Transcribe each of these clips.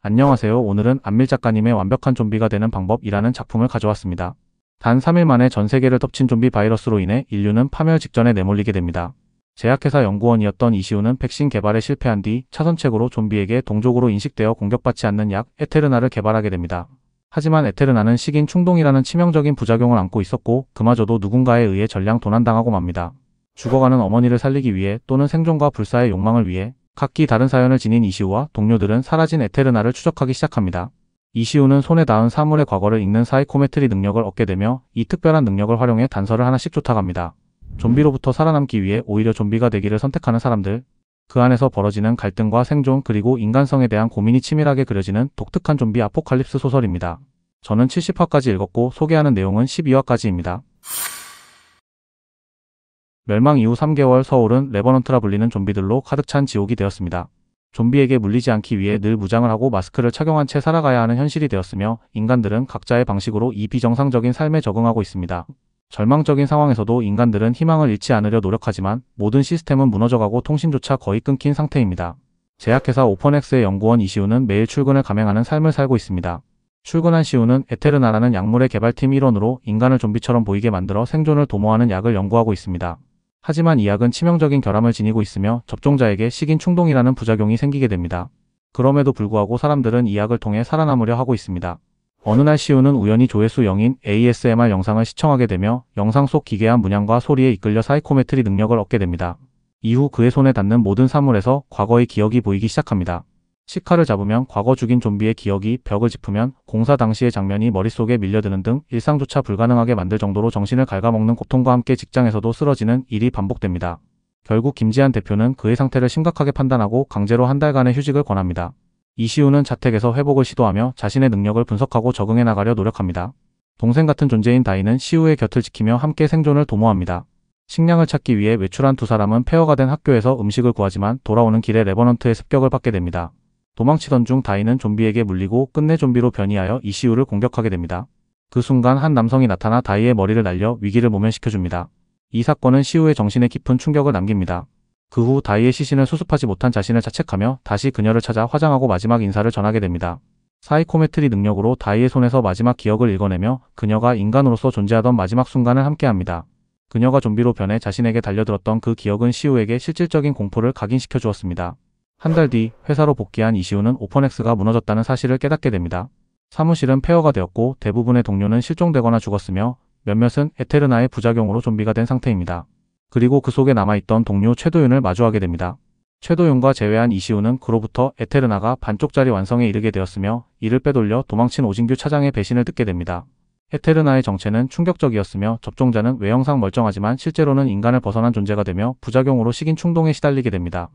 안녕하세요. 오늘은 안밀 작가님의 완벽한 좀비가 되는 방법이라는 작품을 가져왔습니다. 단 3일 만에 전 세계를 덮친 좀비 바이러스로 인해 인류는 파멸 직전에 내몰리게 됩니다. 제약회사 연구원이었던 이시우는 백신 개발에 실패한 뒤 차선책으로 좀비에게 동족으로 인식되어 공격받지 않는 약 에테르나를 개발하게 됩니다. 하지만 에테르나는 식인 충동이라는 치명적인 부작용을 안고 있었고 그마저도 누군가에 의해 전량 도난당하고 맙니다. 죽어가는 어머니를 살리기 위해 또는 생존과 불사의 욕망을 위해 각기 다른 사연을 지닌 이시우와 동료들은 사라진 에테르나를 추적하기 시작합니다. 이시우는 손에 닿은 사물의 과거를 읽는 사이코메트리 능력을 얻게 되며 이 특별한 능력을 활용해 단서를 하나씩 쫓아갑니다. 좀비로부터 살아남기 위해 오히려 좀비가 되기를 선택하는 사람들, 그 안에서 벌어지는 갈등과 생존 그리고 인간성에 대한 고민이 치밀하게 그려지는 독특한 좀비 아포칼립스 소설입니다. 저는 70화까지 읽었고 소개하는 내용은 12화까지입니다. 멸망 이후 3개월 서울은 레버넌트라 불리는 좀비들로 가득 찬 지옥이 되었습니다. 좀비에게 물리지 않기 위해 늘 무장을 하고 마스크를 착용한 채 살아가야 하는 현실이 되었으며 인간들은 각자의 방식으로 이 비정상적인 삶에 적응하고 있습니다. 절망적인 상황에서도 인간들은 희망을 잃지 않으려 노력하지만 모든 시스템은 무너져가고 통신조차 거의 끊긴 상태입니다. 제약회사 오펀엑스의 연구원 이시우는 매일 출근을 감행하는 삶을 살고 있습니다. 출근한 시우는 에테르나라는 약물의 개발팀 일원으로 인간을 좀비처럼 보이게 만들어 생존을 도모하는 약을 연구하고 있습니다. 하지만 이 약은 치명적인 결함을 지니고 있으며 접종자에게 식인 충동이라는 부작용이 생기게 됩니다. 그럼에도 불구하고 사람들은 이 약을 통해 살아남으려 하고 있습니다. 어느 날 시우는 우연히 조회수 0인 ASMR 영상을 시청하게 되며 영상 속 기괴한 문양과 소리에 이끌려 사이코메트리 능력을 얻게 됩니다. 이후 그의 손에 닿는 모든 사물에서 과거의 기억이 보이기 시작합니다. 시카를 잡으면 과거 죽인 좀비의 기억이, 벽을 짚으면 공사 당시의 장면이 머릿속에 밀려드는 등 일상조차 불가능하게 만들 정도로 정신을 갉아먹는 고통과 함께 직장에서도 쓰러지는 일이 반복됩니다. 결국 김지한 대표는 그의 상태를 심각하게 판단하고 강제로 한 달간의 휴직을 권합니다. 이시우는 자택에서 회복을 시도하며 자신의 능력을 분석하고 적응해 나가려 노력합니다. 동생 같은 존재인 다이는 시우의 곁을 지키며 함께 생존을 도모합니다. 식량을 찾기 위해 외출한 두 사람은 폐허가 된 학교에서 음식을 구하지만 돌아오는 길에 레버넌트의 습격을 받게 됩니다. 도망치던 중 다이는 좀비에게 물리고 끝내 좀비로 변이하여 이시우를 공격하게 됩니다. 그 순간 한 남성이 나타나 다이의 머리를 날려 위기를 모면시켜줍니다. 이 사건은 시우의 정신에 깊은 충격을 남깁니다. 그 후 다이의 시신을 수습하지 못한 자신을 자책하며 다시 그녀를 찾아 화장하고 마지막 인사를 전하게 됩니다. 사이코메트리 능력으로 다이의 손에서 마지막 기억을 읽어내며 그녀가 인간으로서 존재하던 마지막 순간을 함께합니다. 그녀가 좀비로 변해 자신에게 달려들었던 그 기억은 시우에게 실질적인 공포를 각인시켜 주었습니다. 한 달 뒤 회사로 복귀한 이시우는 오펀엑스가 무너졌다는 사실을 깨닫게 됩니다. 사무실은 폐허가 되었고 대부분의 동료는 실종되거나 죽었으며 몇몇은 에테르나의 부작용으로 좀비가 된 상태입니다. 그리고 그 속에 남아있던 동료 최도윤을 마주하게 됩니다. 최도윤과 제외한 이시우는 그로부터 에테르나가 반쪽짜리 완성에 이르게 되었으며 이를 빼돌려 도망친 오진규 차장의 배신을 듣게 됩니다. 에테르나의 정체는 충격적이었으며 접종자는 외형상 멀쩡하지만 실제로는 인간을 벗어난 존재가 되며 부작용으로 식인 충동에 시달리게 됩니다.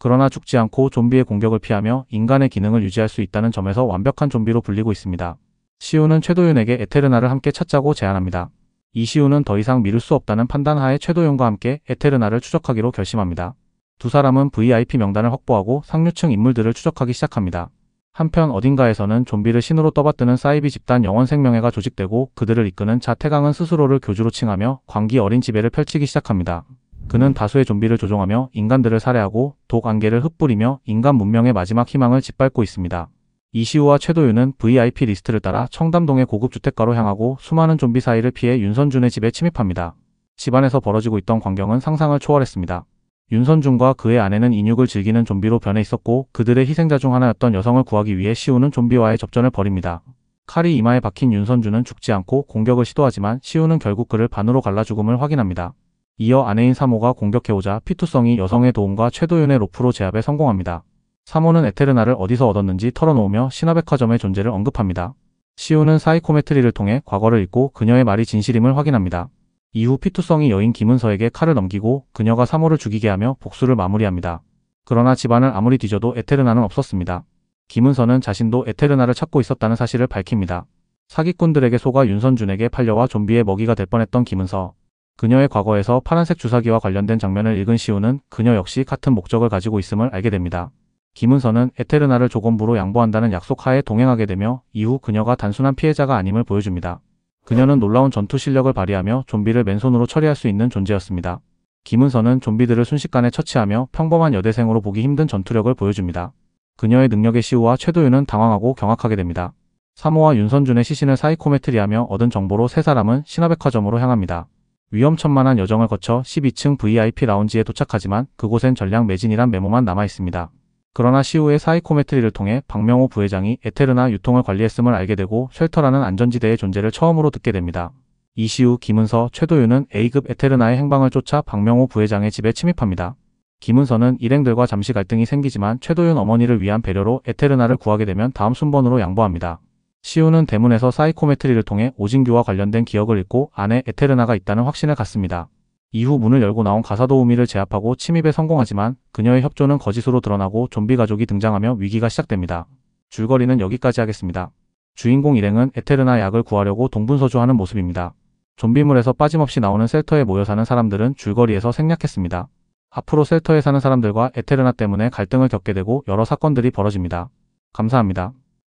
그러나 죽지 않고 좀비의 공격을 피하며 인간의 기능을 유지할 수 있다는 점에서 완벽한 좀비로 불리고 있습니다. 시우는 최도윤에게 에테르나를 함께 찾자고 제안합니다. 이시우는 더 이상 미룰 수 없다는 판단하에 최도윤과 함께 에테르나를 추적하기로 결심합니다. 두 사람은 VIP 명단을 확보하고 상류층 인물들을 추적하기 시작합니다. 한편 어딘가에서는 좀비를 신으로 떠받드는 사이비 집단 영원생명회가 조직되고 그들을 이끄는 자태강은 스스로를 교주로 칭하며 광기 어린 지배를 펼치기 시작합니다. 그는 다수의 좀비를 조종하며 인간들을 살해하고 독 안개를 흩뿌리며 인간 문명의 마지막 희망을 짓밟고 있습니다. 이시우와 최도윤은 VIP 리스트를 따라 청담동의 고급 주택가로 향하고 수많은 좀비 사이를 피해 윤선준의 집에 침입합니다. 집안에서 벌어지고 있던 광경은 상상을 초월했습니다. 윤선준과 그의 아내는 인육을 즐기는 좀비로 변해 있었고 그들의 희생자 중 하나였던 여성을 구하기 위해 시우는 좀비와의 접전을 벌입니다. 칼이 이마에 박힌 윤선준은 죽지 않고 공격을 시도하지만 시우는 결국 그를 반으로 갈라 죽음을 확인합니다. 이어 아내인 사모가 공격해오자 피투성이 여성의 도움과 최도윤의 로프로 제압에 성공합니다. 사모는 에테르나를 어디서 얻었는지 털어놓으며 신화백화점의 존재를 언급합니다. 시우는 사이코메트리를 통해 과거를 읽고 그녀의 말이 진실임을 확인합니다. 이후 피투성이 여인 김은서에게 칼을 넘기고 그녀가 사모를 죽이게 하며 복수를 마무리합니다. 그러나 집안을 아무리 뒤져도 에테르나는 없었습니다. 김은서는 자신도 에테르나를 찾고 있었다는 사실을 밝힙니다. 사기꾼들에게 속아 윤선준에게 팔려와 좀비의 먹이가 될 뻔했던 김은서. 그녀의 과거에서 파란색 주사기와 관련된 장면을 읽은 시우는 그녀 역시 같은 목적을 가지고 있음을 알게 됩니다. 김은서는 에테르나를 조건부로 양보한다는 약속하에 동행하게 되며 이후 그녀가 단순한 피해자가 아님을 보여줍니다. 그녀는 놀라운 전투 실력을 발휘하며 좀비를 맨손으로 처리할 수 있는 존재였습니다. 김은서는 좀비들을 순식간에 처치하며 평범한 여대생으로 보기 힘든 전투력을 보여줍니다. 그녀의 능력에 시우와 최도윤은 당황하고 경악하게 됩니다. 사모와 윤선준의 시신을 사이코메트리하며 얻은 정보로 세 사람은 신화백화점으로 향합니다. 위험천만한 여정을 거쳐 12층 VIP 라운지에 도착하지만 그곳엔 전량 매진이란 메모만 남아있습니다. 그러나 시우의 사이코메트리를 통해 박명호 부회장이 에테르나 유통을 관리했음을 알게 되고 쉘터라는 안전지대의 존재를 처음으로 듣게 됩니다. 이시우, 김은서, 최도윤은 A급 에테르나의 행방을 쫓아 박명호 부회장의 집에 침입합니다. 김은서는 일행들과 잠시 갈등이 생기지만 최도윤 어머니를 위한 배려로 에테르나를 구하게 되면 다음 순번으로 양보합니다. 시우는 대문에서 사이코메트리를 통해 오진규와 관련된 기억을 잃고 안에 에테르나가 있다는 확신을 갖습니다. 이후 문을 열고 나온 가사도우미를 제압하고 침입에 성공하지만 그녀의 협조는 거짓으로 드러나고 좀비 가족이 등장하며 위기가 시작됩니다. 줄거리는 여기까지 하겠습니다. 주인공 일행은 에테르나 약을 구하려고 동분서주하는 모습입니다. 좀비물에서 빠짐없이 나오는 셀터에 모여 사는 사람들은 줄거리에서 생략했습니다. 앞으로 셀터에 사는 사람들과 에테르나 때문에 갈등을 겪게 되고 여러 사건들이 벌어집니다. 감사합니다.